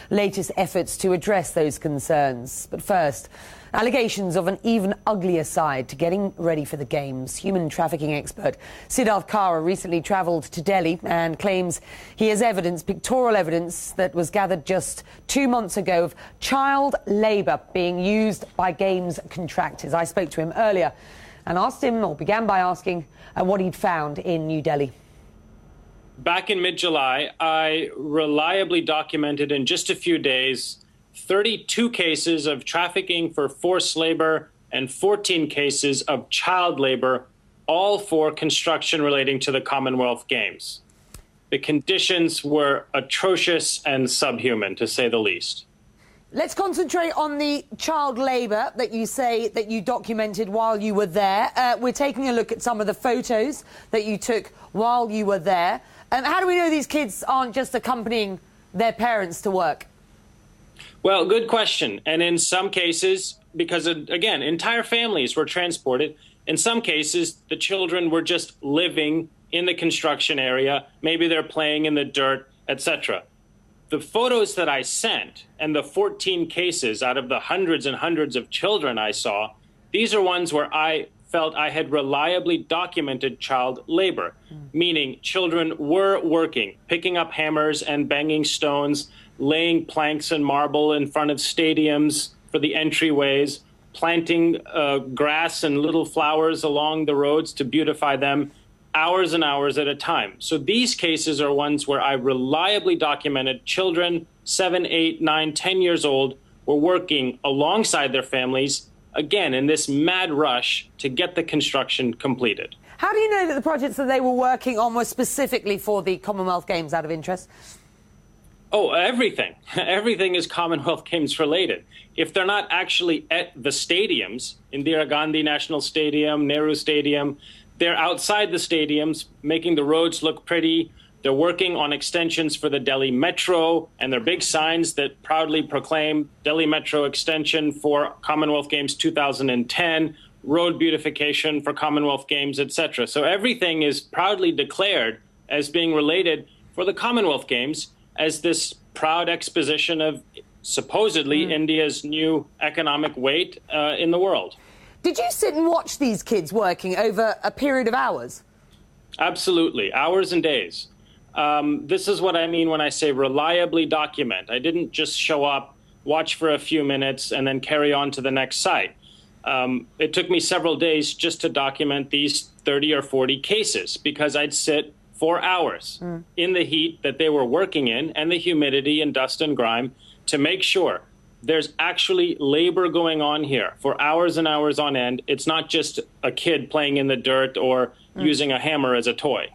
latest efforts to address those concerns. But first, allegations of an even uglier side to getting ready for the Games. Human trafficking expert Siddhart recently travelled to Delhi and claims he has evidence, pictorial evidence, that was gathered just 2 months ago of child labour being used by Games contractors. I spoke to him earlier and asked him, or began by asking, what he'd found in New Delhi. Back in mid-July, I reliably documented in just a few days 32 cases of trafficking for forced labor and 14 cases of child labor, all for construction relating to the Commonwealth Games. The conditions were atrocious and subhuman, to say the least. Let's concentrate on the child labour that you say that you documented while you were there. We're taking a look at some of the photos that you took while you were there. How do we know these kids aren't just accompanying their parents to work? Well, good question. And in some cases, because, again, entire families were transported, in some cases, the children were just living in the construction area. Maybe they're playing in the dirt, etc. The photos that I sent and the 14 cases out of the hundreds and hundreds of children I saw, these are ones where I felt I had reliably documented child labor, meaning children were working, picking up hammers and banging stones, laying planks and marble in front of stadiums for the entryways, planting grass and little flowers along the roads to beautify them, hours and hours at a time. So these cases are ones where I reliably documented children 7, 8, 9, 10 years old were working alongside their families, again, in this mad rush to get the construction completed. How do you know that the projects that they were working on were specifically for the Commonwealth Games, out of interest? Oh, everything. Everything is Commonwealth Games related. If they're not actually at the stadiums, Indira Gandhi National Stadium, Nehru Stadium, they're outside the stadiums, making the roads look pretty. They're working on extensions for the Delhi Metro, and their big signs that proudly proclaim Delhi Metro extension for Commonwealth Games 2010, road beautification for Commonwealth Games, etc. So everything is proudly declared as being related for the Commonwealth Games as this proud exposition of supposedly India's new economic weight in the world. Did you sit and watch these kids working over a period of hours? Absolutely, hours and days. This is what I mean when I say reliably document. I didn't just show up, watch for a few minutes, and then carry on to the next site. It took me several days just to document these 30 or 40 cases because I'd sit for hours in the heat that they were working in and the humidity and dust and grime to make sure there's actually labor going on here for hours and hours on end. It's not just a kid playing in the dirt or using a hammer as a toy.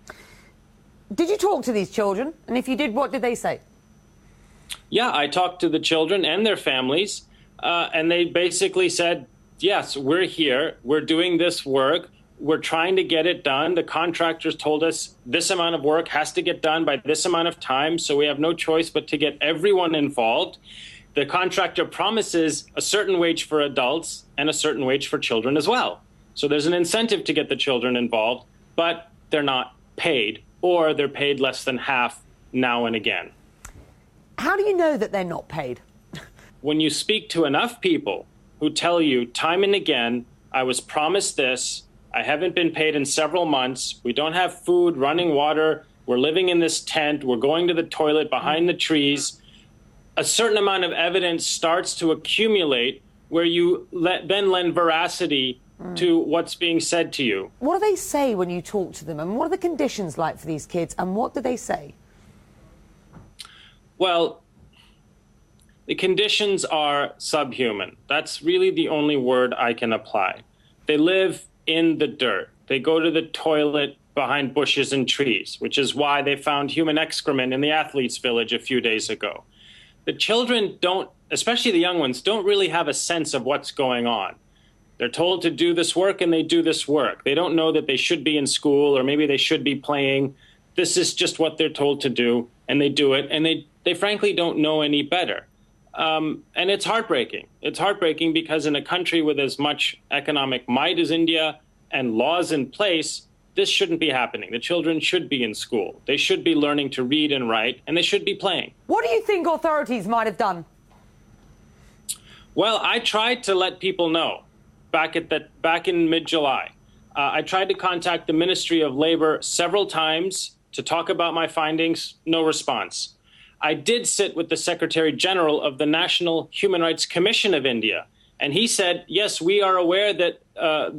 Did you talk to these children? And if you did, what did they say? Yeah, I talked to the children and their families, and they basically said, yes, we're here, we're doing this work, we're trying to get it done. The contractors told us this amount of work has to get done by this amount of time, so we have no choice but to get everyone involved. The contractor promises a certain wage for adults and a certain wage for children as well. So there's an incentive to get the children involved, but they're not paid, or they're paid less than half now and again. How do you know that they're not paid? When you speak to enough people who tell you time and again, I was promised this, I haven't been paid in several months, we don't have food, running water, we're living in this tent, we're going to the toilet behind the trees, a certain amount of evidence starts to accumulate where you then lend veracity to what's being said to you. What do they say when you talk to them? And what are the conditions like for these kids? And what do they say? Well, the conditions are subhuman. That's really the only word I can apply. They live in the dirt. They go to the toilet behind bushes and trees, which is why they found human excrement in the athletes' village a few days ago. The children don't, especially the young ones, don't really have a sense of what's going on. They're told to do this work and they do this work. They don't know that they should be in school or maybe they should be playing. This is just what they're told to do and they do it, and they frankly don't know any better. And it's heartbreaking. It's heartbreaking because in a country with as much economic might as India and laws in place, this shouldn't be happening. The children should be in school. They should be learning to read and write, and they should be playing. What do you think authorities might have done? Well, I tried to let people know back in mid-July. I tried to contact the Ministry of Labor several times to talk about my findings. No response. I did sit with the Secretary General of the National Human Rights Commission of India, and he said, yes, we are aware that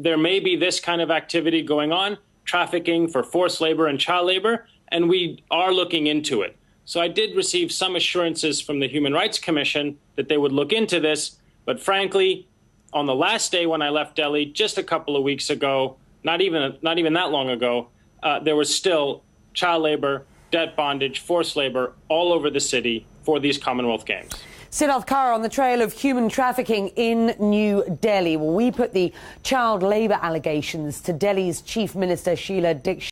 there may be this kind of activity going on, trafficking for forced labor and child labor, and we are looking into it. So I did receive some assurances from the Human Rights Commission that they would look into this. But frankly, on the last day when I left Delhi, just a couple of weeks ago, not even that long ago, there was still child labor, debt bondage, forced labor all over the city for these Commonwealth Games. Siddhart on the trail of human trafficking in New Delhi. Well, we put the child labour allegations to Delhi's Chief Minister Sheila Dikshit.